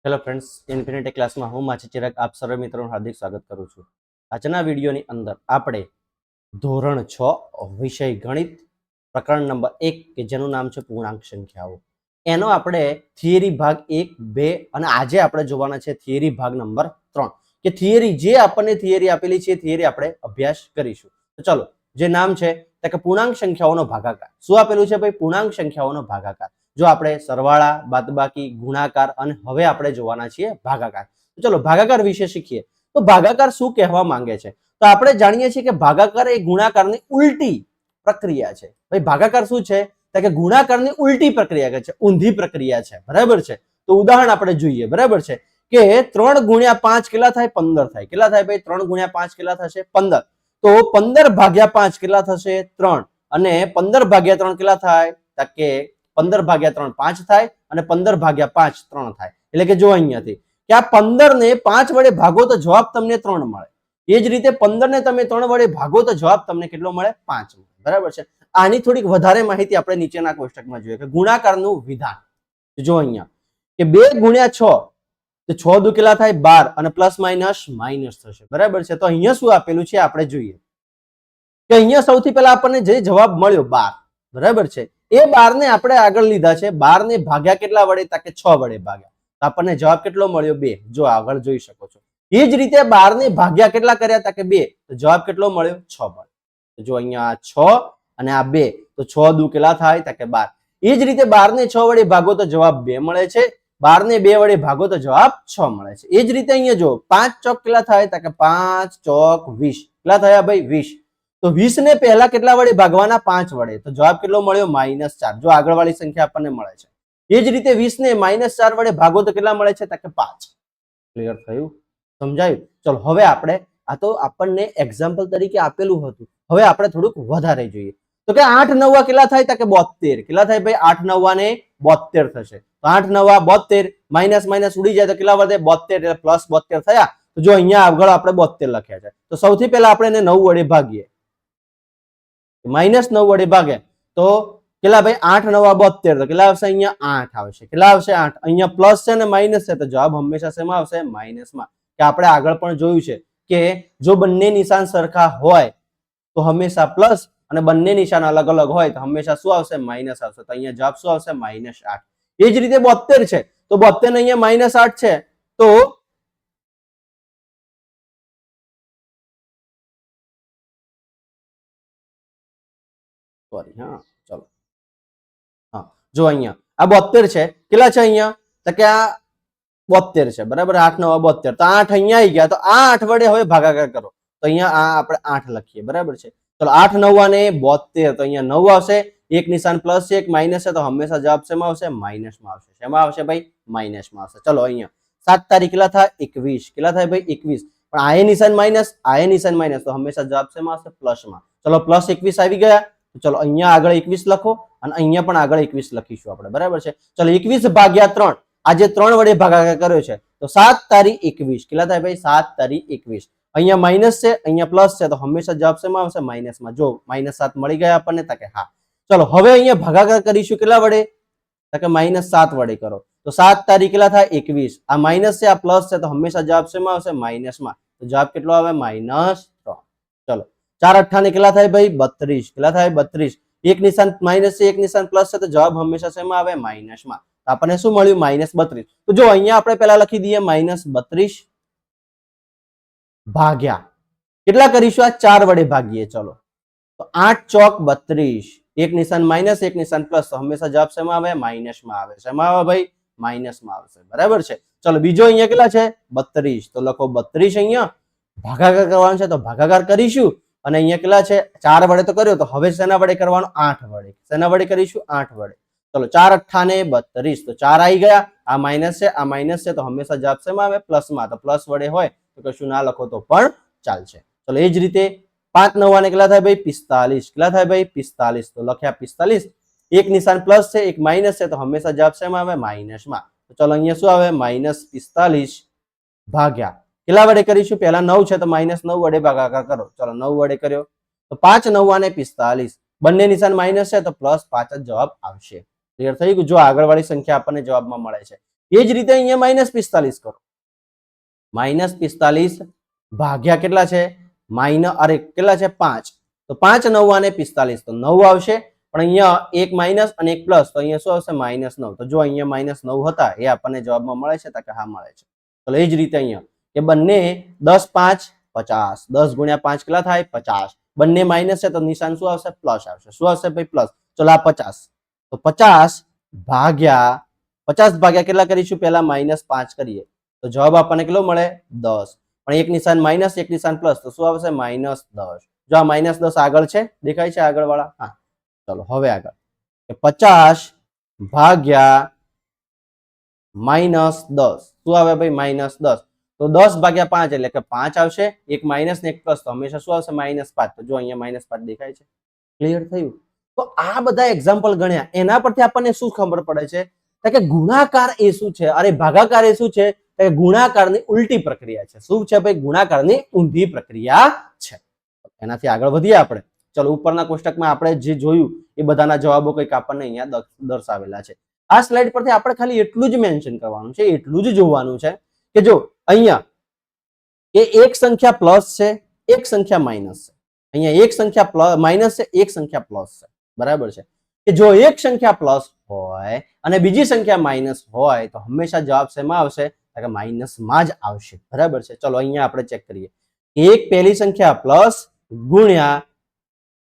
Hello friends, infinity ક્લાસમાં હું માછી ચિરાગ આપ સર્વ મિત્રોનું હાર્દિક સ્વાગત કરું છું. આજના વિડીયોની અંદર આપણે ધોરણ 6 વિષય ગણિત પ્રકરણ નંબર 1 કે જેનું નામ છે પૂર્ણાંક સંખ્યાઓ, એનો આપણે થિયરી ભાગ 1, 2 અને આજે આપણે જોવાના છે થિયરી ભાગ નંબર 3 કે થિયરી જે આપણને થિયરી આપેલી છે થિયરી આપણે અભ્યાસ કરીશું. તો ચલો, જે નામ છે કે પૂર્ણાંક સંખ્યાઓનો ભાગાકાર. શું આપેલું છે ભાઈ? પૂર્ણાંક સંખ્યાઓનો ભાગાકાર. જો આપણે સરવાળા, બાદબાકી, ગુણાકાર અને હવે આપણે જોવાના છીએ ભાગાકાર. ચલો ભાગાકાર વિશે શીખીએ. તો ભાગાકાર શું કહેવા માંગે છે? તો આપણે જાણીએ છીએ કે ભાગાકાર એ ગુણાકારની ઉલટી પ્રક્રિયા છે. ભાઈ ભાગાકાર શું છે? કે ગુણાકારની ઉલટી પ્રક્રિયા છે, ઊંધી પ્રક્રિયા છે. બરાબર છે? તો ઉદાહરણ આપણે જોઈએ. બરાબર છે કે 3 ગુણ્યા 5 કેટલા થાય? 15 થાય. કેટલા થાય ભાઈ? 3 ગુણ્યા 5 કેટલા થશે? 15. તો 15 ભાગ્યા 5 કેટલા થશે? 3. અને 15 ભાગ્યા 3 કેટલા થાય? કે 15 ભાગ્યા 3 5 થાય અને 15 ભાગ્યા 5 3 થાય. એટલે કે જો અહીંયાથી કે આ 15 ને 5 વડે ભાગો તો જવાબ તમને 3 મળે. એ જ રીતે 15 ને તમે 3 વડે ભાગો તો જવાબ તમને કેટલો મળે? 5 મળે. બરાબર છે? આની થોડીક વધારે માહિતી આપણે નીચેના કોષ્ટકમાં જોઈએ કે ગુણાકારનું વિધાન. જો અહીંયા કે 2 ગુણ્યા 6 તો 6 દુ કેટલા થાય? 12 અને પ્લસ માઇનસ માઇનસ થશે. બરાબર છે? તો અહીંયા શું આપેલું છે આપણે જોઈએ કે અહીંયા સૌથી પહેલા આપણને જે જવાબ મળ્યો 12. બરાબર છે? એ 12 ને આપણે આગળ લીધા છે. 12 ને ભાગ્યા કેટલા વડે? કે 6 વડે ભાગ્યા. તો આપણને જવાબ કેટલો મળ્યો? 2. જો આગળ જોઈ શકો છો. એ જ રીતે 12 ને ભાગ્યા કેટલા કર્યા? કે 2. તો જવાબ કેટલો મળ્યો? 6 મળ્યો. જો અહીંયા 6 અને આ 2 તો 6 દુ કેટલા થાય? કે 12. એ જ રીતે 12 ને 6 વડે ભાગો તો જવાબ 2 મળે છે. 12 ને 2 વડે ભાગો તો જવાબ 6 મળે છે. એ જ રીતે અહીંયા જો 5 ચોક કેટલા થાય? કે 5 ચોક 20. કેટલા થયા ભાઈ? 20. તો 20 ને પહેલા કેટલા વડે ભાગવાના? 5 વડે. તો જવાબ કેટલો મળ્યો? -4. જો આગળ વાળી સંખ્યા આપણને મળે છે. એ જ રીતે 20 ને -4 વડે ભાગો તો કેટલા મળે છે? કે 5. ક્લિયર થયું? સમજાયું? ચલો હવે આપણે આ તો આપણને એક્ઝામ્પલ તરીકે આપેલું હતું. હવે આપણે થોડુંક વધારે જોઈએ. તો કે 8 9 કેટલા થાય? કે 72. કેટલા થાય ભાઈ? 8 9 ને 72 થશે. તો 8 9 72 માઇનસ માઇનસ ઉડી જાય તો કેટલા વધે? 72 એટલે પ્લસ 72 થયા. તો જો અહીંયા આગળ આપણે 72 લખ્યા છે. તો સૌથી પહેલા આપણે એને 9 વડે ભાગીએ. -9 વડે ભાગે તો કેટલા ભાઈ? 8 9 72. તો કેટલા આવશે? અહીંયા 8 આવશે. કેટલા આવશે? 8. અહીંયા પ્લસ છે ને માઇનસ છે તો જવાબ હંમેશા શેમાં આવશે? માઇનસમાં. કે આપણે આગળ પણ જોયું છે કે જો બંને નિશાન સરખા હોય તો હંમેશા પ્લસ અને બંને નિશાન અલગ અલગ હોય તો હંમેશા શું આવશે? માઇનસ આવશે. તો અહીંયા જવાબ શું આવશે? -8. એ જ રીતે 72 છે તો 72 ને અહીંયા -8 છે તો સોરી હા ચલો હા જો અહીંયા આ 72 છે. કેટલા છે અહીંયા? તો કે આ 72 છે. બરાબર? 8 9 72. તો 8 અહીંયા આવી ગયા તો આ 8 વડે હવે ભાગાકાર કરો. તો અહીંયા આ આપણે 8 લખીએ. બરાબર છે? ચલો 8 9 ને 72. તો અહીંયા 9 આવશે. એક નિશાન પ્લસ છે, એક માઇનસ છે તો હંમેશા જવાબ શેમાં આવશે? માઇનસમાં આવશે. શેમાં આવશે ભાઈ? માઇનસમાં આવશે. ચલો અહીંયા 7 તારીખ કેટલા થાય? 21. કેટલા થાય ભાઈ? 21. પણ આ નિશાન માઇનસ, આ નિશાન માઇનસ તો હંમેશા જવાબ શેમાં આવશે? પ્લસમાં. ચલો પ્લસ 21 આવી ગયા. ચલો અહીંયા આગળ 21 લખો અને અહીંયા પણ આગળ 21 લખીશું આપણે. બરાબર છે? ચલો 21 ભાગ્યા 3. આજે 3 વડે ભાગાકાર કર્યો છે તો 7 તારી 21. કેટલા થાય ભાઈ? 7 તારી 21. અહીંયા માઇનસ છે, અહીંયા પ્લસ છે તો હંમેશા જવાબ શેમાં આવશે? માઇનસમાં. જો -7 મળી ગયા આપણને કે હા. ચલો હવે અહીંયા ભાગાકાર કરીશું કેટલા વડે? કે -7 વડે કરો. તો 7 તારી કેટલા થાય? 21. આ માઇનસ છે, આ પ્લસ છે તો હંમેશા જવાબ શેમાં આવશે? માઇનસમાં. તો જવાબ કેટલો આવે? -3. ચલો 4 8 ને કેટલા થાય ભાઈ? 32. કેટલા થાય? 32. એક નિશાન માઇનસ છે, એક નિશાન પ્લસ છે તો જવાબ હંમેશા શેમાં આવે? માઇનસમાં. આપણને શું મળ્યું? -32. તો જો અહીંયા આપણે પહેલા લખી દઈએ -32 ભાગ્યા કેટલા કરીશું? આ 4 વડે ભાગીએ. ચલો તો 8 ચોક 32. એક નિશાન માઇનસ, એક નિશાન પ્લસ તો હંમેશા જવાબ શેમાં આવે? માઇનસમાં આવે. શેમાં આવે ભાઈ? માઇનસમાં આવશે. બરાબર છે? ચલો બીજો અહીંયા કેટલા છે? 32. તો લખો 32. અહીંયા ભાગાકાર કરવાનો છે તો ભાગાકાર કરીશું અને અહીંયા કેટલા છે? 4 વડે તો કર્યો તો હવે શેના વડે કરવાનો? 8 વડે. શેના વડે કરીશું? 8 વડે. ચલો 4 8 ને 32. તો 4 આવી ગયા. આ માઇનસ છે, આ માઇનસ છે તો હંમેશા જવાબ શેમાં આવે? પ્લસમાં. તો પ્લસ વડે હોય તો કશું ના લખો તો પણ ચાલશે. ચલો એ જ રીતે 5 9 ને કેટલા થાય ભાઈ? 45. કેટલા થાય ભાઈ? 45. તો લખ્યા 45. એક નિશાન પ્લસ છે, એક માઇનસ છે તો હંમેશા જવાબ શેમાં આવે? માઇનસમાં. તો ચલો અહીંયા શું આવે? -45 ભાગ્યા કેટલા વડે કરીશું? પહેલા 9 છે તો -9 વડે ભાગાકાર કરો. ચલો 9 વડે કર્યો તો 5 9 ને 45. બંને નિશાન માઇનસ છે તો +5 જ જવાબ આવશે. ક્લિયર થઈ ગયું? જો આગળ વાળી સંખ્યા આપણને જવાબમાં મળે છે એ જ રીતે અહીંયા -45 કરો. -45 ભાગ્યા કેટલા છે? કેટલા છે? 5. તો 5 9 અને 45 તો 9 આવશે. પણ અહીંયા એક માઇનસ અને એક પ્લસ, તો અહીંયા શું આવશે? -9. તો જો અહીંયા -9 હતા એ આપણને જવાબમાં મળે છે કે હા મળે છે. તો એ જ રીતે અહીંયા કે બંને 10 5 50, 10 ગુણ્યા 5 કેટલા થાય? 50. બંને માઇનસ છે તો નિશાન શું આવશે? પ્લસ આવશે. શું આવશે ભાઈ? પ્લસ. ચલો આ 50. તો 50 ભાગ્યા કેટલા કરીશું? પહેલા -5 કરીએ તો જવાબ આપણને કેટલો મળે? 10. પણ એક નિશાન માઇનસ એક નિશાન પ્લસ, તો શું આવશે? -10. જો આ -10 આગળ છે, દેખાય છે આગળ વાળા? હા. ચલો હવે આગળ કે 50 ભાગ્યા -10 શું આવે ભાઈ? -10. તો 10 ભાગ્યા 5 એટલે કે 5 આવશે. એક માઇનસ ને એક પ્લસ, તો હંમેશા શું આવશે? -5. તો જો અહીંયા -5 દેખાય છે. ક્લિયર થયું? તો આ બધા એક્ઝામ્પલ ગણ્યા, એના પરથી આપણને શું ખબર પડે છે કે ગુણાકાર એ શું છે, અરે ભાગાકાર એ શું છે? કે ગુણાકારની ઉલટી પ્રક્રિયા છે. શું છે ભાઈ? ગુણાકારની ઊંધી પ્રક્રિયા છે. એનાથી આગળ વધીએ આપણે. ચલો ઉપરના કોષ્ટકમાં આપણે જે જોયું એ બધાના જવાબો કંઈક આપણને અહીંયા દર્શાવેલા છે. આ સ્લાઇડ પરથી આપણે ખાલી એટલું જ મેન્શન કરવાનું છે, એટલું જ જોવાનું છે કે જો અહીંયા કે એક સંખ્યા પ્લસ છે, એક સંખ્યા માઇનસ છે. અહીંયા એક સંખ્યા માઇનસ છે, એક સંખ્યા પ્લસ છે. બરાબર છે? કે જો એક સંખ્યા પ્લસ હોય અને બીજી સંખ્યા માઇનસ હોય તો હંમેશા જવાબ શેમાં આવશે? કે માઇનસમાં જ આવશે. બરાબર છે? ચલો અહીંયા આપણે ચેક કરીએ. એક પહેલી સંખ્યા પ્લસ ગુણ્યા,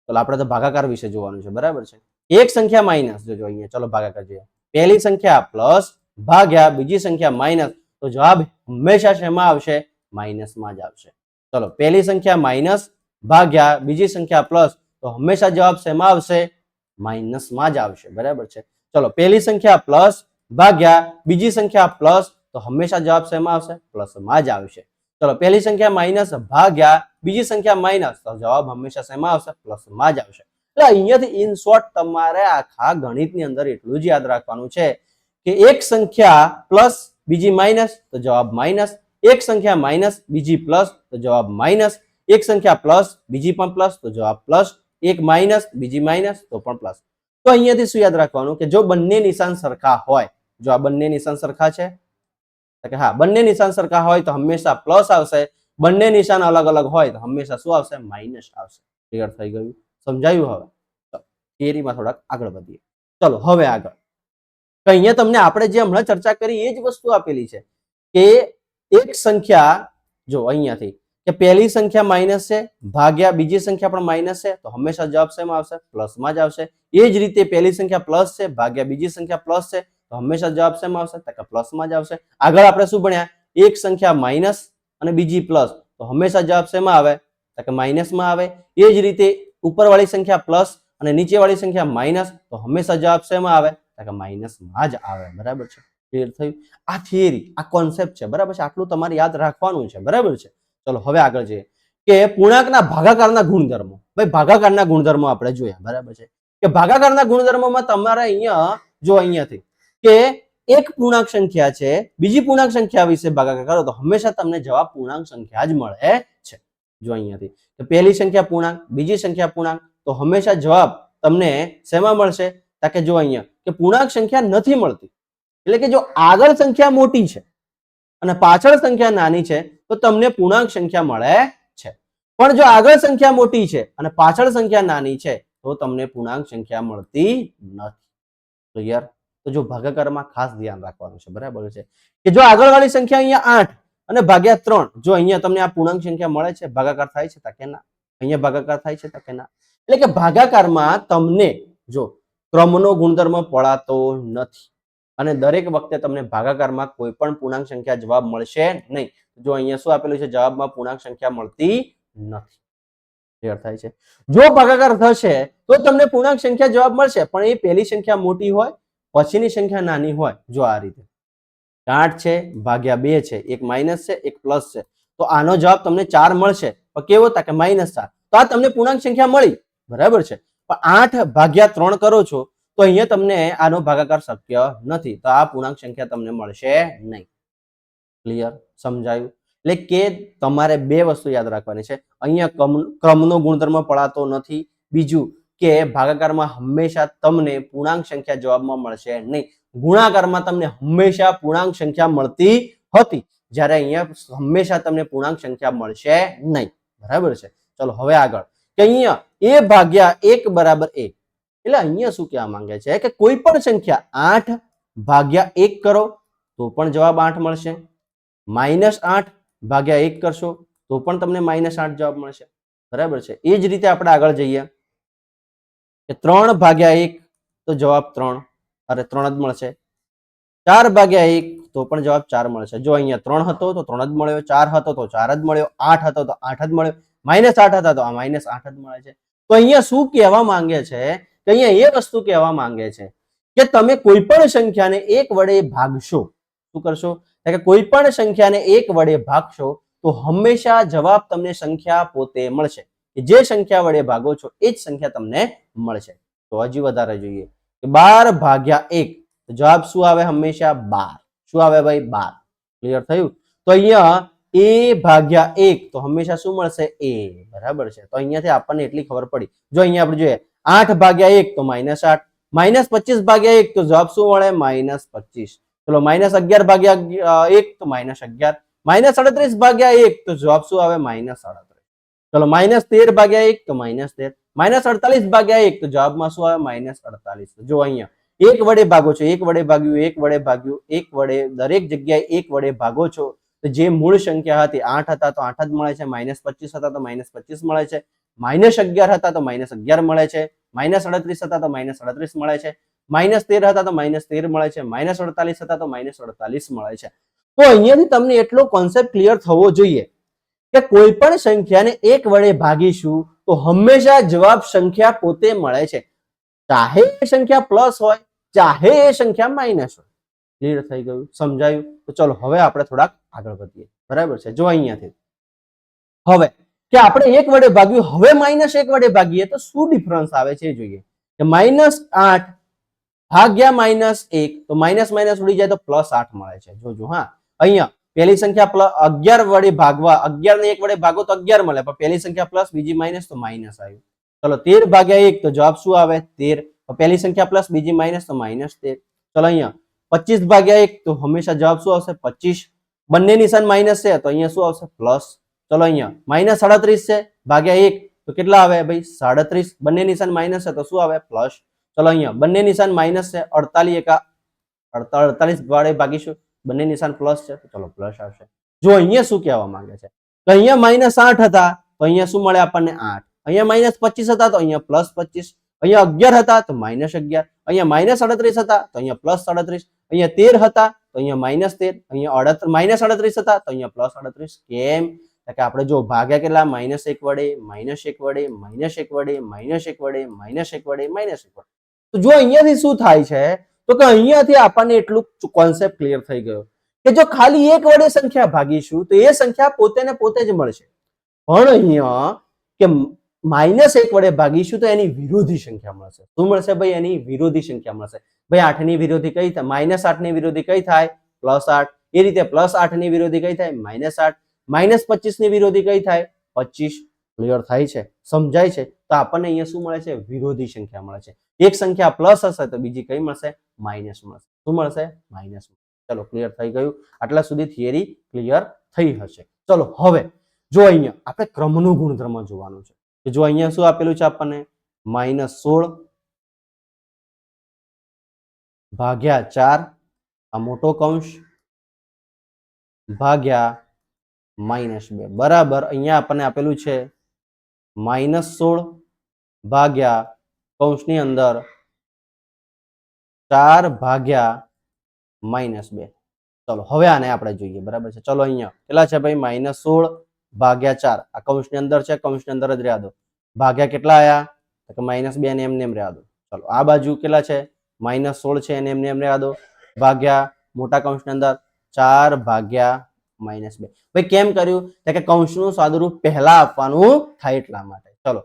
ચલો આપણે તો ભાગાકાર વિશે જોવાનું છે. બરાબર છે? એક સંખ્યા માઇનસ, જો અહીંયા ચલો ભાગાકાર જોઈએ. પહેલી સંખ્યા પ્લસ ભાગ્યા બીજી સંખ્યા માઇનસ, તો જવાબ હંમેશા શેમાં આવશે? માઇનસમાં જ આવશે. ચલો પહેલી સંખ્યા માઇનસ ભાગ્યા બીજી સંખ્યા પ્લસ, તો હંમેશા જવાબ શેમાં આવશે? માઇનસમાં જ આવશે. બરાબર છે? ચલો પહેલી સંખ્યા પ્લસ ભાગ્યા બીજી સંખ્યા પ્લસ, તો હંમેશા જવાબ શેમાં આવશે? પ્લસમાં જ આવશે. ચલો પહેલી સંખ્યા માઇનસ ભાગ્યા બીજી સંખ્યા માઇનસ, તો જવાબ હંમેશા શેમાં આવશે? પ્લસમાં જ આવશે. એટલે અહીંયાથી ઇન શોર્ટ તમારે આખા ગણિતની અંદર એટલું જ યાદ રાખવાનું છે કે એક સંખ્યા પ્લસ બીજી માઇનસ, તો જવાબ માઇનસ. એક સંખ્યા માઇનસ બીજી પ્લસ, તો જવાબ માઇનસ. એક સંખ્યા પ્લસ બીજી પણ પ્લસ, તો જવાબ પ્લસ. એક માઇનસ બીજી માઇનસ, તો પણ પ્લસ. તો અહીંયાથી શું યાદ રાખવાનું કે જો બંને નિશાન સરખા હોય, જો આ બંને નિશાન સરખા છે કે હા બંને નિશાન સરખા હોય તો હંમેશા પ્લસ આવશે. બંને નિશાન અલગ અલગ હોય તો હંમેશા શું આવશે? માઇનસ આવશે. ક્લિયર થઈ ગયું? સમજાયું? હવે ચલો થિયરીમાં થોડાક આગળ વધીએ. ચલો હવે આગળ તો અહીંયા તમને આપણે જે હમણાં ચર્ચા કરી એ જ વસ્તુ આપેલી છે કે એક સંખ્યા, જો અહીંયાથી કે પહેલી સંખ્યા માઇનસ છે ભાગ્યા બીજી સંખ્યા પણ માઇનસ છે, તો હંમેશા જવાબ શેમાં આવશે? પ્લસમાં જ આવશે. એ જ રીતે પહેલી સંખ્યા પ્લસ છે ભાગ્યા બીજી સંખ્યા પ્લસ છે, તો હંમેશા જવાબ શેમાં આવશે? તો પ્લસમાં જ આવશે. આગળ આપણે શું ભણ્યા? એક સંખ્યા માઇનસ અને બીજી પ્લસ, તો હંમેશા જવાબ શેમાં આવે? તો માઇનસમાં આવે. એ જ રીતે ઉપરવાળી સંખ્યા પ્લસ અને નીચેવાળી સંખ્યા માઇનસ, તો હંમેશા જવાબ શેમાં આવે? તો માઇનસમાં જ આવે. બરાબર છે? ક્લિયર થયું? આ થિયરી, આ કોન્સેપ્ટ છે. બરાબર છે? આટલું તમારે યાદ રાખવાનું છે. બરાબર છે? ચલો હવે આગળ જઈએ કે પૂર્ણાંકના ભાગાકારના ગુણધર્મો. ભાઈ ભાગાકારના ગુણધર્મો આપણે જોયા. બરાબર છે? કે ભાગાકારના ગુણધર્મોમાં તમારે અહીંયા જો અહીંયાથી કે એક પૂર્ણાંક સંખ્યા છે, બીજી પૂર્ણાંક સંખ્યા વિશે ભાગાકાર કરો તો હંમેશા તમને જવાબ પૂર્ણાંક સંખ્યા જ મળે છે. જો અહીંયાથી કે પહેલી સંખ્યા પૂર્ણાંક, બીજી સંખ્યા પૂર્ણાંક, તો હંમેશા જવાબ તમને શેમાં મળશે? કે જો અહીંયા કે પૂર્ણાંક સંખ્યા નથી મળતી, એટલે કે જો આગળ સંખ્યા મોટી છે અને પાછળ સંખ્યા નાની છે તો તમને પૂર્ણાંક સંખ્યા મળે છે. પણ જો આગળ સંખ્યા મોટી છે અને પાછળ સંખ્યા નાની છે તો તમને પૂર્ણાંક સંખ્યા મળતી નથી. ક્લિયર? તો જો ભાગાકારમાં ખાસ ધ્યાન રાખવાનું છે. બરાબર છે? કે જો આગળવાળી સંખ્યા અહીંયા 8 અને ભાગ્યા 3, જો અહીંયા તમને આ પૂર્ણાંક સંખ્યા મળે છે, ભાગાકાર થાય છે કે ના? અહીંયા ભાગાકાર થાય છે કે ના? એટલે કે ભાગાકારમાં તમને જો ક્રમનો ગુણધર્મ પડાતો નથી અને દરેક વખતે તમને ભાગાકારમાં કોઈ પણ પૂર્ણાંક સંખ્યા જવાબ મળશે નહીં. જો અહીંયા શું આપેલું છે? જવાબમાં પૂર્ણાંક સંખ્યા મળતી નથી. ક્લિયર થાય છે? જો ભાગાકાર થશે તો તમને પૂર્ણાંક સંખ્યા જવાબ મળશે, પણ એ પહેલી સંખ્યા મોટી હોય, પછીની સંખ્યા નાની હોય. જો આ રીતે 8 છે ભાગ્યા 2 છે, એક માઇનસ છે એક પ્લસ છે, તો આનો જવાબ તમને 4 મળશે. પણ કેવો? કે -4. તો આ તમને પૂર્ણાંક સંખ્યા મળી. બરાબર છે? પણ 8 ભાગ્યા 3 કરો છો તો અહીંયા તમને આનો ભાગાકાર શક્ય નથી, તો આ પૂર્ણાંક સંખ્યા તમને મળશે નહીં. ક્લિયર? સમજાયું? એટલે કે તમારે બે વસ્તુ યાદ રાખવાની છે. અહીંયા ક્રમનો ગુણધર્મ પડાતો નથી. બીજું કે ભાગાકારમાં હંમેશા તમને પૂર્ણાંક સંખ્યા જવાબમાં મળશે નહીં. ગુણાકારમાં તમને હંમેશા પૂર્ણાંક સંખ્યા મળતી હતી, જ્યારે અહીંયા હંમેશા તમને પૂર્ણાંક સંખ્યા મળશે નહીં. બરાબર છે. ચલો હવે આગળ કે અહીંયા a ભાગ્યા 1 બરાબર 1. એટલે અહીંયા શું કહેવા માંગે છે કે કોઈ પણ સંખ્યા 8 ભાગ્યા 1 કરો તો પણ જવાબ 8 મળશે. -8 ભાગ્યા 1 કરશો તો પણ તમને -8 જવાબ મળશે. બરાબર છે. એ જ રીતે આપણે આગળ જઈએ કે 3 ભાગ્યા 1 તો જવાબ 3 જ મળશે. 4 ભાગ્યા 1 તો પણ જવાબ 4 મળશે. જો અહીંયા 3 હતો તો 3 જ મળ્યો, 4 હતો તો 4 જ મળ્યો, 8 હતો તો 8 જ મળ્યો, -8 હતા તો આ -8 જ મળે છે. તો અહીંયા શું કહેવા માંગે છે કે અહીંયા એ વસ્તુ કહેવા માંગે છે કે તમે કોઈ પણ સંખ્યાને 1 વડે ભાગશો. શું કરશો કે કોઈ પણ સંખ્યાને 1 વડે ભાગશો તો હંમેશા જવાબ તમને સંખ્યા પોતે મળશે. જે સંખ્યા વડે ભાગો છો એ જ સંખ્યા તમને મળશે. તો હજી વધારે જોઈએ કે 12 ભાગ્યા 1 તો જવાબ શું આવે? હંમેશા 12. શું આવે ભાઈ? 12. ક્લિયર થયું? તો અહીંયા a ભાગ્યા 1 તો હંમેશા શું મળશે? a. બરાબર છે. તો અહીંયાથી આપણને એટલી ખબર પડી. જો અહીંયા આપણે જોઈએ 8 ભાગ્યા 1 તો -8, -25 ભાગ્યા 1 તો જવાબ શું મળે? -25. ચલો -11 ભાગ્યા 1 તો -11, -37 ભાગ્યા 1 તો જવાબ શું આવે? -37. ચલો -13 ભાગ્યા 1 તો -13, -48 ભાગ્યા 1 તો જવાબમાં શું આવે? -48. જો અહીંયા 1 વડે ભાગો છો, 1 વડે ભાગ્યું, 1 વડે ભાગ્યું, 1 વડે દરેક જગ્યાએ 1 વડે ભાગો છો તો જે મૂળ સંખ્યા હતી 8 હતા તો 8 જ મળે છે, -25 હતા તો -25 મળે છે, -11 હતા તો -11 મળે છે, -38 હતા તો -38 મળે છે, -13 હતા તો -13 મળે છે, -48 હતા તો -48 મળે છે. તો અહીંયાથી તમને એટલો કોન્સેપ્ટ ક્લિયર થવો જોઈએ કે કોઈ પણ સંખ્યાને 1 વડે ભાગીશું તો હંમેશા જવાબ સંખ્યા પોતે મળે છે, ચાહે એ સંખ્યા પ્લસ હોય, ચાહે એ સંખ્યા માઇનસ હોય. ક્લિયર થઈ ગયું? સમજાયું? તો ચલો હવે આપણે થોડાક આગળ વધીએ. બરાબર છે. જો અહીંયાથી હવે કે આપણે 1 વડે ભાગ્યું, હવે -1 વડે ભાગીએ તો શું ડિફરન્સ આવે છે એ જોઈએ કે -8 ભાગ્યા -1 તો માઇનસ ઉડી જાય તો +8 મળે છે. જોજો હા, અહીંયા પહેલી સંખ્યા 11 વડે ભાગવા, 11 ને 1 વડે ભાગો તો 11 મળે, પણ પહેલી સંખ્યા પ્લસ, બીજી માઇનસ તો માઇનસ આવ્યું. ચલો 13 ભાગ્યા 1 તો જવાબ શું આવે? 13. પહેલી સંખ્યા પ્લસ, બીજી માઇનસ તો -13. ચલો અહીંયા 25 ભાગ્યા 1 તો હંમેશા જવાબ શું આવશે? 25. બંને નિશાન માઇનસ છે તો અહીંયા શું આવશે? પ્લસ. ચલો અહીંયા -37 છે ભાગ્યા 1 તો કેટલા આવે ભાઈ? 37. બંને નિશાન માઇનસ છે તો શું આવે? પ્લસ. ચલો અહીંયા બંને નિશાન માઇનસ છે, 48 વડે ભાગીશું, બંને નિશાન પ્લસ છે તો ચલો પ્લસ આવશે. જો અહીંયા શું કહેવા માંગે છે તો અહીંયા -8 હતા તો અહીંયા શું મળે આપણને? 8. અહીંયા -25 હતા તો અહીંયા +25, અહીંયા 11 હતા તો -11, અહીંયા -38 હતા તો અહીંયા +38, અહીંયા 13 હતા તો અહીંયા -13, અહીંયા -38 હતા તો અહીંયા +38. કેમ? કે આપણે જો ભાગ્યા કેટલા? -1 વડે, -1 વડે, -1 વડે, -1 વડે, -1 વડે, -1 વડે. તો જો અહીંયાથી શું થાય છે તો કે અહીંયાથી આપણને એટલું કોન્સેપ્ટ ક્લિયર થઈ ગયો કે જો ખાલી 1 વડે સંખ્યા ભાગીશું તો એ સંખ્યા પોતે ને પોતે જ મળશે, પણ અહીંયા કે -1 વડે ભાગીશું તો એની વિરોધી સંખ્યા મળશે. શું મળશે ભાઈ? એની વિરોધી સંખ્યા મળશે. ભાઈ 8 ની વિરોધી કઈ થાય? -8 ની વિરોધી કઈ થાય? +8. એ રીતે +8 ની વિરોધી કઈ થાય? -8. -25 ની વિરોધી કઈ થાય? 25. ક્લિયર થાય છે? સમજાય છે? તો આપણને અહીંયા શું મળે છે? વિરોધી સંખ્યા મળે છે. એક સંખ્યા પ્લસ હશે તો બીજી કઈ મળશે? માઇનસ મળશે. શું મળશે? માઇનસ. ચલો ક્લિયર થઈ ગયું? આટલા સુધી થિયરી ક્લિયર થઈ હશે. ચલો હવે જો અહીંયા આપણે ક્રમનું ગુણધર્મ જોવાનું છે કે જો અહીંયા શું આપેલું છે આપણને? -16 ભાગ્યા 4 આ મોટો કૌંસ ભાગ્યા -2 બરાબર અહીંયા આપણને આપેલું છે -16 ભાગ્યા કૌંસની અંદર 4 ભાગ્યા -2. ચલો હવે આને આપણે જોઈએ. બરાબર છે. ચલો અહીંયા કેટલા છે ભાઈ? -16 ભાગ્યા 4 આ કૌંસની અંદર છે, કૌંસની અંદર જ રહેવા દો. ભાગ્યા કેટલા આયા? તો કે -2 ને એમને એમ રહેવા દો. ચલો આ બાજુ કેટલા છે? -16 છે એને એમને એમ રહેવા દો, ભાગ્યા મોટા કૌંસની અંદર 4 ભાગ્યા -2. ભાઈ કેમ કર્યું? કે કૌંસનું સાદુરૂપ પહેલા આપવાનું થાય એટલા માટે. ચલો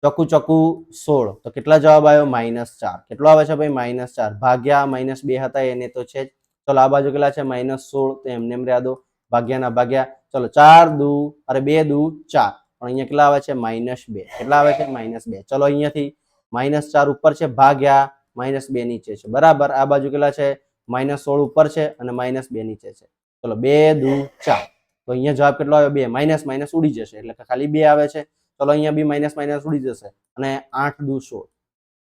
ચોખ્ખું 16 તો કેટલા જવાબ આવ્યો? -4. કેટલો આવે છે ભાઈ? -4 ભાગ્યા -2 હતા એને તો છે જ. ચલો આ બાજુ કેટલા છે? -16 તો એમને એમ રહેવા દો, ભાગ્યાના ભાગ્યા. ચલો 4 દુ અરે 2 દુ 4, પણ અહીંયા કેટલા આવે છે? -2. કેટલા આવે છે? -2. ચલો અહીંયાથી -4 ઉપર છે ભાગ્યા -2 નીચે છે બરાબર. આ બાજુ કેટલા છે -16 ઉપર છે અને -2 નીચે છે. ચલો 2 દુ 4 તો અહીંયા જવાબ કેટલો આવ્યો 2 માઇનસ માઇનસ ઉડી જશે એટલે ખાલી 2 આવે છે. ચલો અહીંયા બી માઇનસ માઇનસ ઉડી જશે અને 8 દુ 16.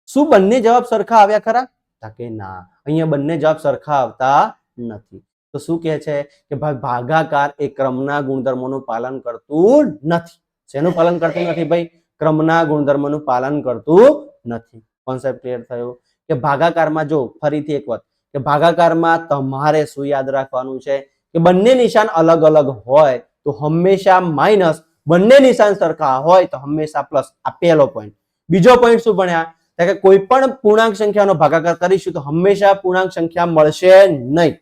શું બંને જવાબ સરખા આવ્યા ખરા? કે ના, અહીંયા બંને જવાબ સરખા આવતા નથી. તો શું કહે છે કે ભાઈ ભાગાકાર એ ક્રમના ગુણધર્મોનું પાલન કરતું નથી. શેનું પાલન કરતું નથી ભાઈ? ક્રમના ગુણધર્મોનું પાલન કરતું નથી. કોન્સેપ્ટ ક્લિયર થયો કે ભાગાકારમાં જો ફરીથી એક વાત કે ભાગાકારમાં તમારે શું યાદ રાખવાનું છે કે બંને નિશાન અલગ અલગ હોય તો હંમેશા માઇનસ, બંને નિશાન સરખા હોય તો હંમેશા પ્લસ. આ પહેલો પોઈન્ટ. બીજો પોઈન્ટ શું ભણ્યા કે કોઈ પણ પૂર્ણાંક સંખ્યાનો ભાગાકાર કરીશું તો હંમેશા પૂર્ણાંક સંખ્યા મળશે નહીં.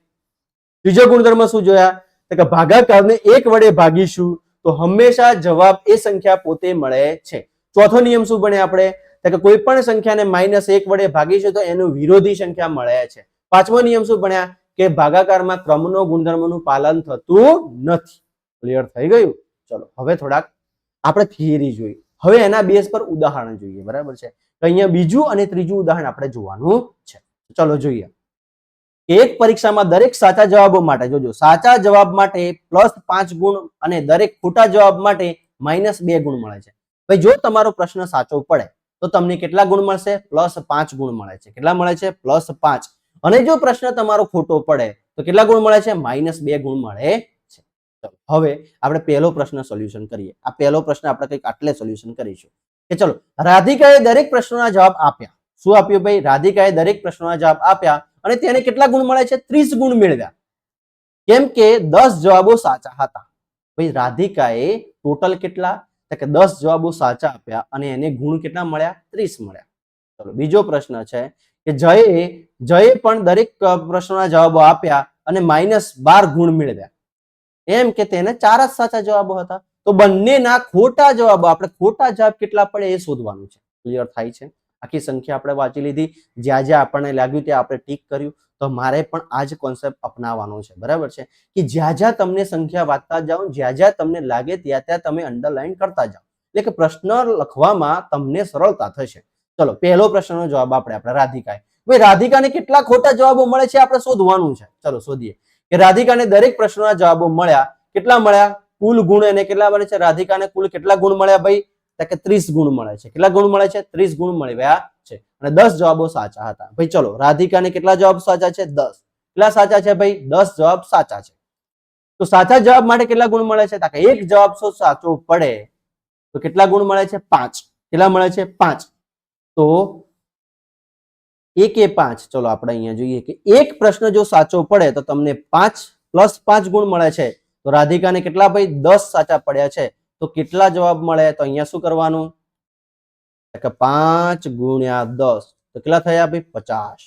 ત્રીજો ગુણધર્મ શું જોયા કે ભાગાકારને 1 વડે ભાગીશું તો હંમેશા જવાબ એ સંખ્યા પોતે મળે છે. ચોથો નિયમ શું ભણ્યા આપણે કે કોઈ પણ સંખ્યાને -1 વડે ભાગીશું તો એનું વિરોધી સંખ્યા મળે છે. પાંચમો નિયમ શું ભણ્યા કે ભાગાકારમાં ક્રમનો ગુણધર્મનું પાલન થતું નથી. ક્લિયર થઈ ગયું? ચલો હવે થોડાક આપણે થિયરી જોઈએ. હવે એના બેઝ પર ઉદાહરણ જોઈએ બરાબર છે. અહીંયા બીજું અને ત્રીજું ઉદાહરણ આપણે જોવાનું છે. ચલો જોઈએ. એક પરીક્ષામાં દરેક સાચા જવાબો માટે જોજો સાચા જવાબ માટે +5 ગુણ અને દરેક ખોટા જવાબ માટે -2 ગુણ મળે છે. ભાઈ જો તમારો પ્રશ્ન સાચો પડે તો તમને કેટલા ગુણ મળશે? +5 ગુણ મળે છે. કેટલા મળે છે? +5. અને જો પ્રશ્ન તમારો ખોટો પડે તો કેટલા ગુણ મળે છે? -2 ગુણ મળે છે. હવે આપણે પહેલો પ્રશ્ન સોલ્યુશન કરીએ. આ પહેલો પ્રશ્ન આપણે કંઈક આટલે સોલ્યુશન કરીશું કે ચલો રાધિકાએ દરેક પ્રશ્નોના જવાબ આપ્યા. શું આપ્યું ભાઈ? રાધિકાએ દરેક પ્રશ્નોના જવાબ આપ્યા અને તેને કેટલા ગુણ મળે છે? 30 ગુણ મેળવ્યા. કેમ કે 10 જવાબો સાચા હતા. ભાઈ રાધિકાએ ટોટલ કેટલા કે 10 જવાબો સાચા આપ્યા અને એને ગુણ કેટલા મળ્યા? 30 મળ્યા. ચલો બીજો પ્રશ્ન છે કે જયે પણ દરેક પ્રશ્નોના જવાબો આપ્યા અને -12 ગુણ મેળવ્યા. એમ કે તેને 4 જ સાચા જવાબો હતા. તો બંનેના ખોટા જવાબો, આપણે ખોટા જવાબ કેટલા પડે એ શોધવાનું છે. ક્લિયર થાય છે? આખી સંખ્યા આપણે વાંચી લીધી. જ્યાં જ્યાં આપણને લાગ્યું ત્યાં આપણે ટીક કર્યું. તો મારે પણ આ જ કોન્સેપ્ટ અપનાવવાનો છે બરાબર છે કે જ્યાં જ્યાં તમને સંખ્યા વાંચતા જાઓ, જ્યાં જ્યાં તમને લાગે ત્યાં ત્યાં તમે અંડરલાઈન કરતા જાઓ એટલે કે પ્રશ્ન લખવામાં તમને સરળતા થશે. ચલો પહેલો પ્રશ્નનો જવાબ આપણે રાધિકાએ. ભાઈ રાધિકાને કેટલા ખોટા જવાબો મળે છે આપણે શોધવાનું છે. ચલો શોધીએ કે રાધિકાને દરેક પ્રશ્નના જવાબો મળ્યા. કેટલા મળ્યા? કુલ ગુણ એને કેટલા મળે છે? રાધિકાને કુલ કેટલા ગુણ મળ્યા ભાઈ? કે 30 ગુણ મળે છે. કેટલા ગુણ મળે છે? 30 ગુણ મળ્યા છે અને 10 જવાબો સાચા હતા. ભાઈ ચલો રાધિકાને કેટલા જવાબ સાચા છે? 10. કેટલા સાચા છે ભાઈ? 10 જવાબ સાચા છે. તો સાચા જવાબ માટે કેટલા ગુણ મળે છે? કે એક જવાબ સાચો પડે તો કેટલા ગુણ મળે છે? 5. કેટલા મળે છે? 5. તો 1 એ 5. ચલો આપણે અહીંયા જોઈએ કે એક પ્રશ્ન જો સાચો પડે તો તમને 5 + 5 ગુણ મળે છે. તો રાધિકાને કેટલા ભાઈ? 10 સાચા પડ્યા છે. તો કેટલા જવાબ મળે? તો અહીંયા શું કરવાનું કે 5 × 10 તો કેટલા થયા ભાઈ? 50.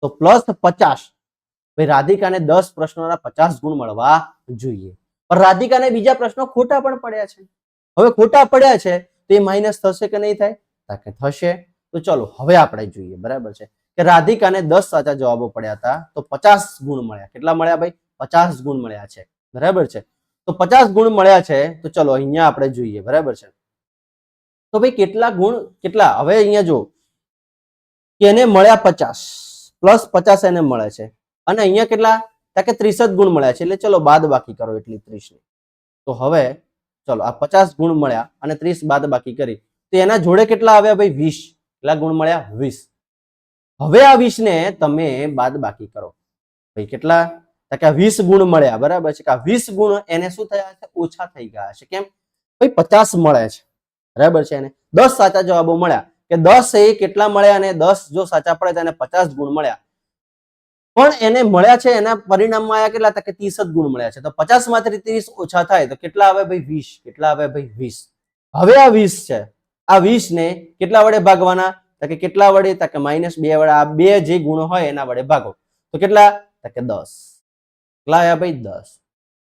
તો +50. ભાઈ રાધિકાને 10 પ્રશ્નોના 50 ગુણ મળવા જોઈએ. પણ રાધિકાને બીજા પ્રશ્નો ખોટા પણ પડ્યા છે. હવે ખોટા પડ્યા છે તો એ માઇનસ થશે કે નહીં થાય? કે થશે. તો ચલો હવે આપણે જોઈએ બરાબર છે કે રાધિકાને 10 સાચા જવાબો પડ્યા હતા તો 50 ગુણ મળ્યા. કેટલા મળ્યા ભાઈ? 50 ગુણ મળ્યા છે બરાબર છે. તો 50 ગુણ મળ્યા છે. તો ચલો અહીંયા આપણે જોઈએ બરાબર છે. તો ભાઈ કેટલા ગુણ કેટલા? હવે અહીંયા જો કે એને મળ્યા 50 + 50 એને મળે છે અને અહીંયા કેટલા? કે 30 જ ગુણ મળ્યા છે. એટલે ચલો બાદ બાકી કરો એટલી 30 ની. તો હવે ચલો આ 50 ગુણ મળ્યા અને 30 બાદ બાકી કરી તો એના જોડે કેટલા આવ્યા ભાઈ? 20. કેટલા ગુણ મળ્યા? 20. હવે આ 20 ને તમે બાદ બાકી કરો. ભાઈ કેટલા? કે 20 ગુણ મળ્યા બરાબર છે કે આ 20 ગુણ એને શું થયા છે? ઓછા થઈ ગયા છે. કેમ? ભાઈ 50 મળે છે બરાબર છે. એને 10 સાચા જવાબો મળ્યા કે 10 એ કેટલા મળ્યા અને 10 જો સાચા પડે તો એને 50 ગુણ મળ્યા. પણ એને મળ્યા છે એના પરિણામમાં આયા કેટલા? કે 30 જ ગુણ મળ્યા છે. તો 50 માંથી 30 ઓછા થાય તો કેટલા આવે ભાઈ? 20. કેટલા આવે ભાઈ? 20. હવે આ 20 છે. આ 20 ને કેટલા વડે ભાગવાના? કે કેટલા વડે? કે -2 વડે. આ બે જે ગુણ હોય એના વડે ભાગો તો કેટલા? કે 10. કેટલા આવ્યા ભાઈ? 10.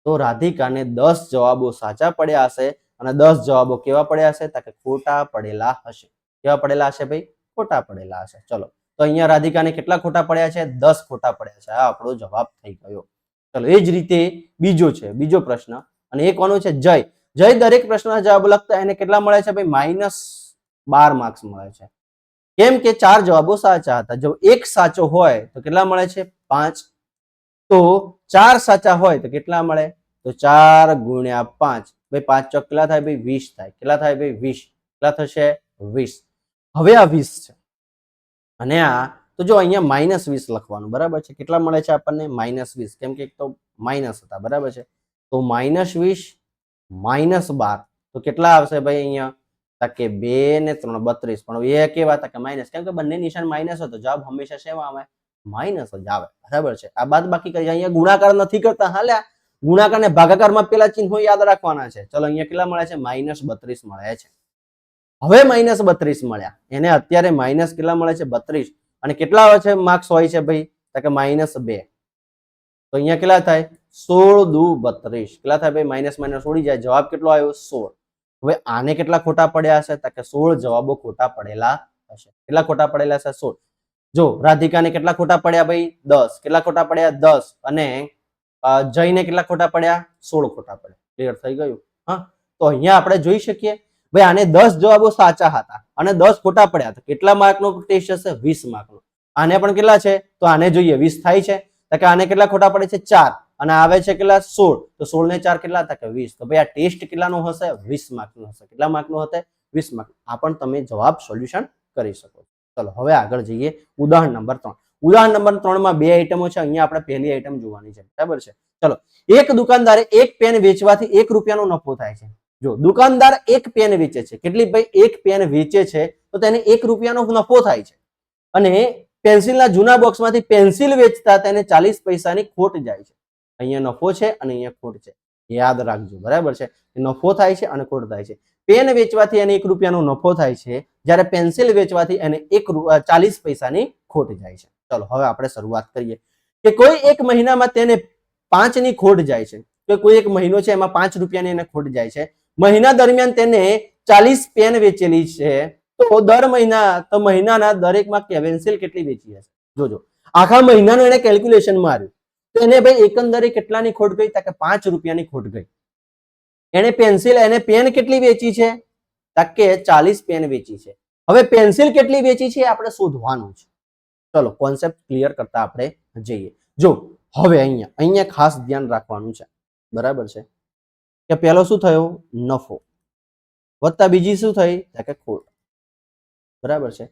તો રાધિકાને 10 જવાબો સાચા પડ્યા હશે અને 10 જવાબો કેવા પડ્યા હશે? કે ખોટા પડેલા હશે. કેવા પડેલા હશે ભાઈ? ખોટા પડેલા હશે. ચલો તો અહીંયા રાધિકાને કેટલા ખોટા પડ્યા છે? 10 ખોટા પડ્યા છે. આ આપણો જવાબ થઈ ગયો. ચલો એ જ રીતે બીજો છે, બીજો પ્રશ્ન અને એ કોનો છે? જય. જય દરેક પ્રશ્નના જવાબ લખતા એને કેટલા મળે છે ભાઈ? -12 માર્ક્સ મળે છે. કેમ કે 4 જવાબો સાચા હતા. જો એક સાચો હોય તો કેટલા મળે છે? 5. તો 4 સાચા હોય તો કેટલા મળે? તો 4 ગુણ્યા 5. ભાઈ 5 ચોક કેટલા થાય? ભાઈ 20 થાય. કેટલા થાય ભાઈ? 20. કેટલા થશે? 20. હવે આ 20 છે અને આ તો જો અહીંયા -20 લખવાનું, બરાબર છે. કેટલા મળે છે આપણને? -20. કેમ કે એક તો માઇનસ હતા, બરાબર છે. તો -20 -12 તો કેટલા આવશે ભાઈ અહીંયા? કે 2 ને 3 32. પણ એ કેવા હતા? કે માઇનસ. કેમ કે બંને નિશાન માઇનસ હતો. જવાબ હંમેશા શેમાં આવે? માઇનસ જ આવે, બરાબર છે. આ બાદ બાકી કરી અહીંયા ગુણાકાર નથી કરતા. હાલ્યા ગુણાકાર ને ભાગાકારમાં પેલા ચિહ્નો યાદ રાખવાના છે. ચલો અહીંયા કેટલા મળે છે? -32 મળે છે. હવે -32 મળ્યા, એને અત્યારે માઇનસ કેટલા મળે છે? 32. અને કેટલા હોય છે માર્ક્સ હોય છે ભાઈ? કે -2. તો અહીંયા કેટલા થાય? 16 દુ 32. કેટલા થાય ભાઈ? માઇનસ માઇનસ ઉડી જાય. જવાબ કેટલો આવ્યો? 16. હવે આને કેટલા ખોટા પડ્યા હશે? કે 16 જવાબો ખોટા પડેલા હશે. કેટલા ખોટા પડેલા હશે? 16. જો રાધિકાને કેટલા ખોટા પડ્યા ભાઈ? 10. કેટલા ખોટા પડ્યા? 10. અને જયને કેટલા ખોટા પડ્યા? 16 ખોટા પડ્યા. ક્લિયર થઈ ગયું? હા, તો અહીંયા આપણે જોઈ શકીએ ભાઈ આને 10 જવાબો સાચા હતા અને 10 ખોટા પડ્યા. તો કેટલા માર્કનો ટેસ્ટ હશે? 20 માર્કનો. આને પણ કેટલા છે? તો આને જોઈએ 20 થાય છે. તો કે આને કેટલા ખોટા પડે છે? 4. અને આવે છે કેટલા? 16. તો 16 ને 4 કેટલા હતા? કે 20. તો ભાઈ આ ટેસ્ટ કેટલાનો હશે? 20 માર્કનો હશે. કેટલા માર્કનો હશે? 20 માર્ક. આ પણ તમે જવાબ સોલ્યુશન કરી શકો. ચલો હવે આગળ જઈએ. ઉદાહરણ નંબર 3. ઉદાહરણ નંબર 3 માં બે આઈટમો છે. અહીંયા આપણે પહેલી આઈટમ જોવાની છે, બરાબર છે. ચલો, એક દુકાનદારે એક પેન વેચવાથી 1 રૂપિયાનો નફો થાય છે. જો દુકાનદાર એક પેન વેચે છે. કેટલી ભાઈ? એક પેન વેચે છે તો તેને 1 રૂપિયાનો નફો થાય છે. અને પેન્સિલના જૂના બોક્સમાંથી પેન્સિલ વેચતા તેને 40 પૈસાની ખોટ જાય છે. અહીંયા નફો છે અને અહીંયા ખોટ છે. યાદ રાખજો, બરાબર છે. નફો થાય છે અને ખોટ થાય છે. પેન વેચવાથી એને 1 રૂપિયાનો નફો થાય છે, જ્યારે પેન્સિલ વેચવાથી એને 40 પૈસાની ખોટ જાય છે. ચલો હવે આપણે શરૂઆત કરીએ કે કોઈ એક મહિનામાં તેને 5 ની ખોટ જાય છે. તો કોઈ એક મહિનો છે એમાં 5 રૂપિયાની એને ખોટ જાય છે. મહિના દરમિયાન તેને 40 પેન વેચેલી છે. તો દર મહિનાના દરેકમાં પેન્સિલ કેટલી વેચી હશે? જોજો આખા મહિનાનું એને કેલ્ક્યુલેશન માર્યું તો એને ભાઈ એકંદરે કેટલાની ખોટ ગઈ? કે 5 રૂપિયાની ખોટ ગઈ. એને પેન કેટલી વેચી છે? કે 40 પેન વેચી છે. હવે પેન્સિલ કેટલી વેચી છે આપણે શોધવાનું છે. ચલો કોન્સેપ્ટ ક્લિયર કરતા આપણે જઈએ. જો હવે અહીંયા ખાસ ધ્યાન રાખવાનું છે, બરાબર છે. કે પહેલો શું થયો? નફો વત્તા બીજી શું થઈ? કે ખોટ, બરાબર છે.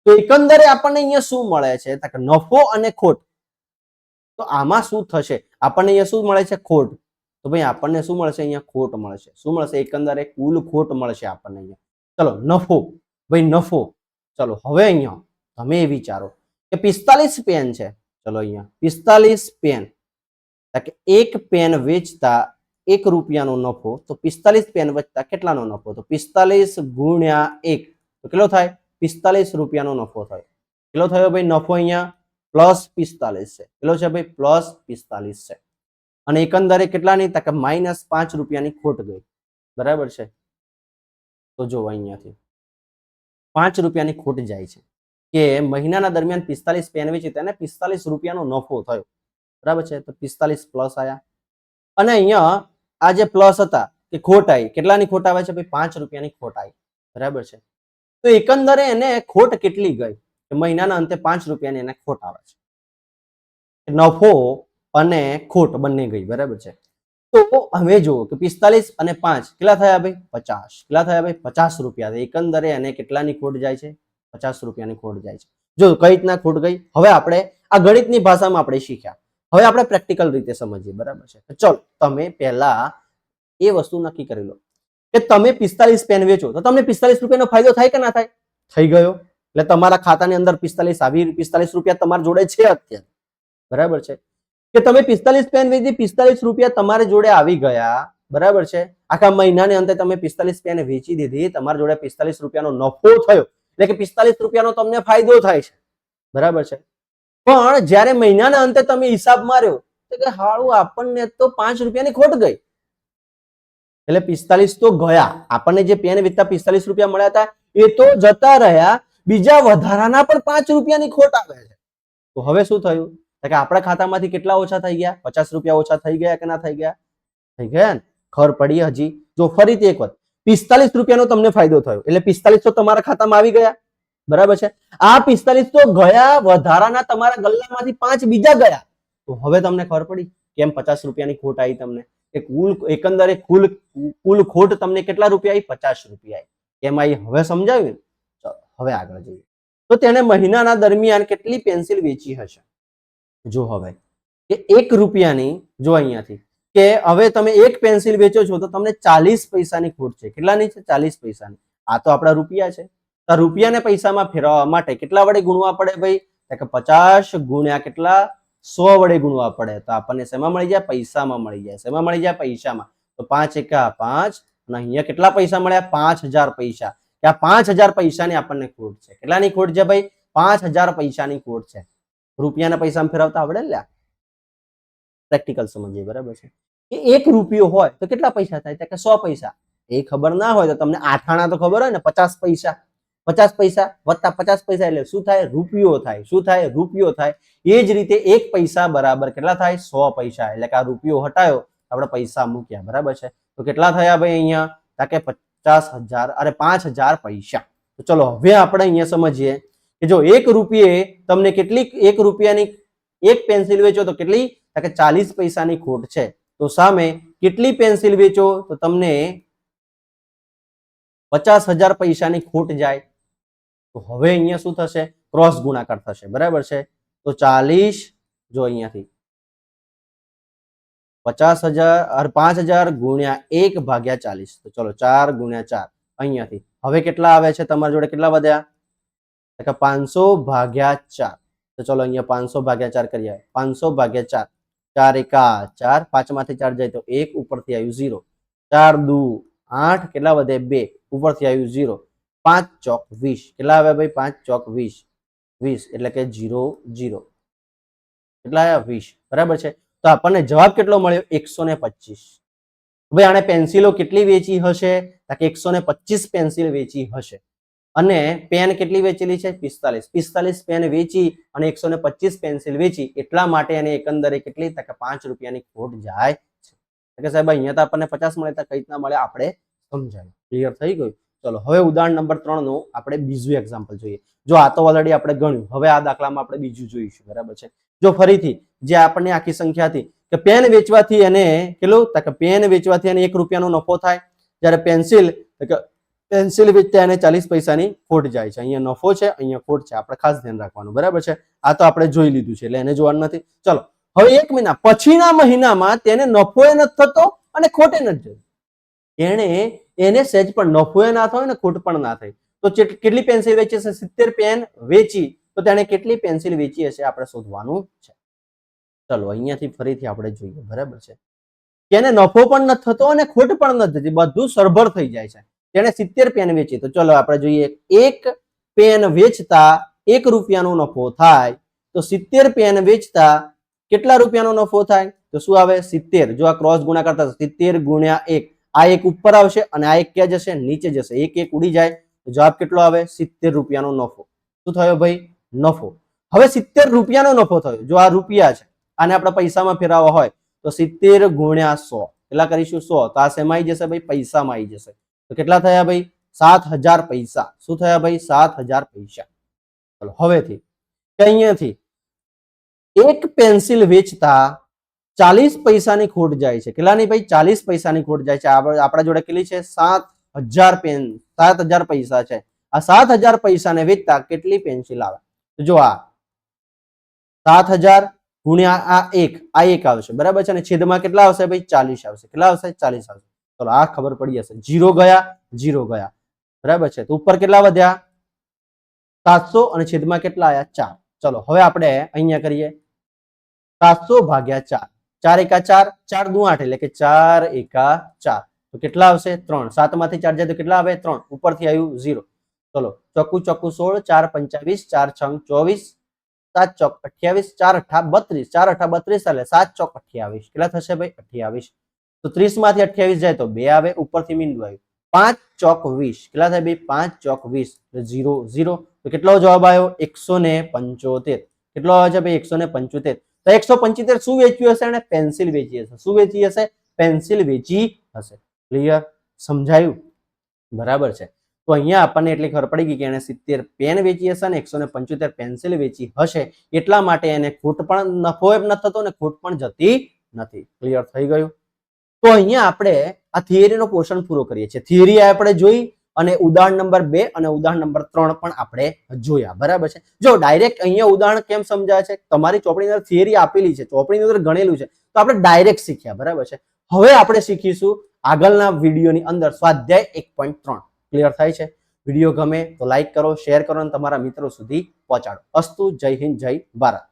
તો એકંદરે આપણને અહીંયા શું મળે છે? કે નફો અને ખોટ. તો આમાં શું થશે? આપણને અહીંયા શું મળે છે? ખોટ. તો ભાઈ આપણને શું મળશે? અહીંયા ખોટ મળશે. શું મળશે? એકંદરે કુલ ખોટ મળશે આપણને અહીંયા. ચલો નફો, ભાઈ નફો. ચલો હવે અહીંયા તમે વિચારો કે 45 પેન છે. ચલો અહીંયા 45 પેન, કે એક પેન વેચતા 1 રૂપિયાનો નફો. તો 45 પેન વેચતા કેટલાનો નફો? તો 45 ગુણ્યા 1 તો કેટલો થાય? 45 રૂપિયાનો નફો થયો. કેટલો થયો ભાઈ નફો? અહીંયા +45 છે. કેટલો છે ભાઈ? +45 છે. અને એકંદરે કેટલાની? કે -5 રૂપિયાની ખોટ ગઈ, બરાબર છે. તો જો અહીંયાથી 5 રૂપિયાની ખોટ જાય છે કે મહિનાના દરમિયાન 45 પેન વેચી તેને 45 રૂપિયાનો નફો થયો, બરાબર છે. તો 45 પ્લસ આયા અને અહીંયા આ જે પ્લસ હતા કે ખોટ આવી. કેટલાની ખોટ આવે છે ભાઈ? 5 રૂપિયાની ખોટ આવી, બરાબર છે. તો એકંદરે એને ખોટ કેટલી ગઈ? મહિનાના અંતે 5 રૂપિયાની એને ખોટ આવે છે. નફો અને ખોટ બંને ગઈ, બરાબર છે. તો હવે જુઓ કે 45 અને 5 કેટલા થયા ભાઈ? 50. કેટલા થયા ભાઈ? 50 રૂપિયા. એકંદરે એને કેટલાની ખોટ જાય છે? 50 રૂપિયાની ખોટ જાય છે. જો કઈ રીતના ખોટ ગઈ? હવે આપણે આ ગણિતની ભાષામાં આપણે શીખ્યા. હવે આપણે પ્રેક્ટિકલ રીતે સમજીએ, બરાબર છે. ચલો તમે પહેલા એ વસ્તુ નક્કી કરી લો કે તમે 45 પેન વેચો તો તમને 45 રૂપિયાનો ફાયદો થાય કે ના થાય? થઈ ગયો. એટલે તમારા ખાતાની અંદર 45 રૂપિયા તમારી જોડે છે અત્યારે, બરાબર છે. કે તમે 45 પેન વેચી 45 રૂપિયા તમારી જોડે આવી ગયા, બરાબર છે. આખા મહિનાને અંતે તમે 45 પેન વેચી દીધી, તમારી જોડે 45 રૂપિયાનો નફો થયો. એટલે કે 45 રૂપિયાનો તમને ફાયદો થાય છે, બરાબર છે. પણ જ્યારે મહિનાના અંતે તમે હિસાબ માર્યો તો કે હાળું આપણને તો 5 રૂપિયાની ખોટ ગઈ. એટલે 45 તો ગયા. આપણને જે પેન વેચતા 45 રૂપિયા મળ્યા હતા એ તો જતા રહ્યા. બીજા વધારાના પણ 5 રૂપિયાની ખોટ આવે છે. તો હવે શું થયું? કે આપણા ખાતામાંથી કેટલા ઓછા થઈ ગયા? 50 રૂપિયા ઓછા થઈ ગયા કે ના થઈ ગયા? થઈ ગયા ને? ખબર પડી? હજી જો ફરીથી એક વખત 45 રૂપિયાનો તમને ફાયદો થયો એટલે 45 તો તમારા ખાતામાં આવી ગયા, બરાબર છે. આ 45 તો ગયા, વધારાના તમારા ગલ્લામાંથી 5 બીજા ગયા. તો હવે તમને ખબર પડી કેમ 50 રૂપિયાની ખોટ આવી તમને, કે કુલ એકંદરે કુલ ખોટ તમને કેટલા રૂપિયા આવી? 50 રૂપિયા આવી. કેમ આવી હવે સમજાવ્યું? ચાલો હવે આગળ જઈએ. તો તેને મહિનાના દરમિયાન કેટલી પેન્સિલ વેચી હશે? જો હવે કે 1 રૂપિયાની, જો અહીંયાથી કે હવે તમે એક પેન્સિલ વેચો છો તો તમને 40 પૈસાની ખોટ છે. કેટલાની છે? 40 પૈસાની. આ તો આપણા રૂપિયા છે. તો રૂપિયાને પૈસામાં ફેરવવા માટે કેટલા વડે ગુણવા પડે ભાઈ? કે 50 ગુણ્યા કેટલા? 100 વડે ગુણવા પડે. તો આપણને શેમાં મળી જાય? પૈસામાં મળી જાય. શેમાં મળી જાય? પૈસામાં. તો 5 એકા 5 અને અહીંયા કેટલા પૈસા મળ્યા? 5000 પૈસા. કે આ 5000 પૈસાની આપણને ખોટ છે. કેટલાની ખોટ છે ભાઈ? 5000 પૈસાની ખોટ છે. રૂપિયાના પૈસામાં ફેરવતા આવડે ને? પ્રેક્ટિકલ સમજીએ. બરાબર છે. કે 1 રૂપિયો હોય તો કેટલા પૈસા થાય? કે 100 પૈસા. એ ખબર ના હોય તો તમને 8 આના તો ખબર હોય ને, 50 પૈસા. 50 પૈસા વત્તા 50 પૈસા એટલે શું થાય? રૂપિયો થાય. શું થાય? રૂપિયો થાય. એ જ રીતે 1 પૈસા બરાબર કેટલા થાય? 100 પૈસા. એટલે કે આ રૂપિયો હટાયો, આપણે પૈસા મૂક્યા. બરાબર છે. તો કેટલા થયા ભાઈ અહીંયા? કે 50,000 અરે 5000 પૈસા. તો ચલો હવે આપણે અહીંયા સમજીએ કે જો 1 રૂપિયે તમને કેટલી, 1 રૂપિયાની એક પેન્સિલ વેચો તો કેટલી? કે 40 પૈસાની ખોટ છે. તો સામે કેટલી પેન્સિલ વેચો તો તમને 50,000 પૈસાની ખોટ જાય. તો હવે અહીંયા શું થશે? ક્રોસ ગુણાકાર થશે. બરાબર છે. તો 40 જો અહીંયાથી 50,000 5000 ગુણ્યા 1 ભાગ્યા 40. તો ચલો 4 ગુણ્યા 4 અહીંયાથી હવે કેટલા આવે છે તમારી જોડે? કેટલા વધ્યા? કે 500 ભાગ્યા 4. તો ચલો અહીંયા 500 ભાગ્યા 4 કરીએ. 500 ભાગ્યા 4. 4 એકા 4, 5 માંથી 4 જાય તો 1, ઉપરથી આવ્યું 0. 4 દુ 8, કેટલા વધે? 2, ઉપરથી આવ્યું 0. 5 ચોક 20. કેટલા આવે ભાઈ? 5 ચોક 20. 20 એટલે કે 0 0. કેટલા આવ્યા? 20. બરાબર છે. તો આપણને જવાબ કેટલો મળ્યો? 125. ભાઈ આને પેન્સિલો કેટલી વેચી હશે? કે 125 પેન્સિલ વેચી હશે. અને પેન કેટલી વેચેલી છે? 45. 45 પેન વેચી અને 125 પેન્સિલ વેચી, એટલા માટે એને એકંદરે કેટલી? કે 5 રૂપિયાની ખોટ જાય છે. કે સાહેબ અહીંયા તો આપણને 50 મળે, તો કઈ રીતના મળે આપણે સમજાવ્યું. ક્લિયર થઈ ગયું? ચલો હવે ઉદાહરણ નંબર 3 નું આપણે બીજું એક્ઝામ્પલ જોઈએ. જો આ તો ઓલરેડી આપણે ગણ્યું, હવે આ દાખલામાં આપણે બીજું જોઈશું. બરાબર છે. જો ફરીથી જે આપણને આખી સંખ્યા હતી કે પેન વેચવાથી એને કેટલું? કે પેન વેચવાથી એને 1 રૂપિયાનો નફો થાય, જ્યારે પેન્સિલ વેચતા એને 40 પૈસાની ખોટ જાય છે. અહીંયા નફો છે, અહીંયા ખોટ છે. આપણે ખાસ ધ્યાન રાખવાનું. બરાબર છે. આ તો આપણે જોઈ લીધું છે એટલે એને જોવાનું નથી. ચલો હવે 1 મહિના પછીના મહિનામાં તેને નફો એ નથી થતો અને ખોટે નથી જતી. એને સહેજ પણ નફો એ ના થાય ને ખોટ પણ ના થાય. તો કેટલી પેન્સિલ વેચી હશે? 70 પેન વેચી. તો તેને કેટલી પેન્સિલ વેચી હશે આપણે શોધવાનું છે. ચલો અહીંયાથી ફરીથી આપણે જોઈએ. બરાબર છે. તેને નફો પણ નથી થતો અને ખોટ પણ નથી થતી, બધું સરભર થઈ જાય છે. તેને 70 પેન વેચી. તો ચલો આપણે જોઈએ. 1 પેન વેચતા 1 રૂપિયાનો નફો થાય. તો 70 પેન વેચતા કેટલા રૂપિયાનો નફો થાય? તો શું આવે? 70. જો આ ક્રોસ ગુણાકાર થશે, 70 ગુણ્યા 1. આ 1 ઉપર આવશે અને આ 1 ક્યાં જશે? નીચે જશે. 1 1 ઉડી જાય. તો જવાબ કેટલો આવે? 70 રૂપિયાનો નફો. શું થયો ભાઈ? નફો. હવે 70 રૂપિયાનો નફો થયો. જો આ રૂપિયા છે, આને આપણે પૈસામાં ફેરવવા હોય તો 70 ગુણ્યા 100. કેટલા કરીશું? 100. તો આ શેમાં આવી જશે ભાઈ? પૈસામાં આવી જશે. તો કેટલા થયા ભાઈ? 7000 પૈસા. શું થયા ભાઈ? 7000 પૈસા. ચલો હવેથી અહીંયાથી 1 પેન્સિલ વેચતા 40 પૈસાની ખોટ જાય છે. કેટલાની ભાઈ? 40 પૈસાની ખોટ જાય છે. આપણા જોડે કેટલી છે? 7000 પેન, 7000 પૈસા છે. આ 7000 પૈસાને વેચતા કેટલી પેન્સિલ આવે? તો જો આ 7000 ગુણ્યા આ 1 આવશે. બરાબર છે. અને છેદમાં કેટલા આવશે ભાઈ? 40 આવશે. કેટલા આવશે? 40 આવશે. ચલો આ ખબર પડી જશે. 0 ગયા, 0 ગયા. બરાબર છે. તો ઉપર કેટલા વધ્યા? 700 અને છેદમાં કેટલા આવ્યા? 4. ચલો હવે આપણે અહીંયા કરીએ. 700 ભાગ્યા 4. 4 એકા 4, 4 દુ 8 એટલે કે 4 એકા 4. તો કેટલા આવશે? 3. 7 માંથી 4 જાય તો કેટલા આવે? 3. ઉપરથી આવ્યું 0. ચલો ચોક્કું ચોક્કું 16, 4 25, 4 6 24, 7 ચોક 28, 4 8 32, 4 8 32 એટલે 7 ચોક 28. કેટલા થશે ભાઈ? 28. તો 30 માંથી 28 જાય તો 2 આવે, ઉપરથી બિંદુ આવ્યું. 5 ચોક 20. કેટલા થાય ભાઈ? 5 ચોક 20 એટલે 0 0. તો કેટલો જવાબ આવ્યો? 175. કેટલો આવે છે ભાઈ? 175. તો 175 શું વેચ્યું હશે? એને પેન્સિલ વેચી હશે. શું વેચી હશે? પેન્સિલ વેચી હશે. ક્લિયર? સમજાયું? બરાબર છે. તો અહીંયા આપણને એટલી ખબર પડી ગઈ કે એને 70 પેન વેચી હશે અને 175 પેન્સિલ વેચી હશે, એટલા માટે એને ખોટ પણ નફો ન થતો અને ખોટ પણ જતી નથી. ક્લિયર થઈ ગયું? તો અહીંયા આપણે આ થિયરીનો પોર્શન પૂરો કરીએ છીએ. થિયરી આપણે જોઈ અને ઉદાહરણ નંબર 2 અને ઉદાહરણ નંબર 3 પણ આપણે જોયા. બરાબર છે? જો ડાયરેક્ટ અહીંયા ઉદાહરણ કેમ સમજાય છે? તમારી ચોપડીની અંદર થિયરી આપેલી છે, ચોપડીની અંદર ગણેલું છે, તો આપણે ડાયરેક્ટ શીખ્યા. બરાબર છે? હવે આપણે શીખીશું આગળના વિડીયોની અંદર સ્વાધ્યાય 1.3. ક્લિયર થાય છે? વિડીયો ગમે તો લાઈક કરો, શેર કરો અને તમારા મિત્રો સુધી પહોંચાડો. અસ્તુ. જય હિન્દ, જય ભારત.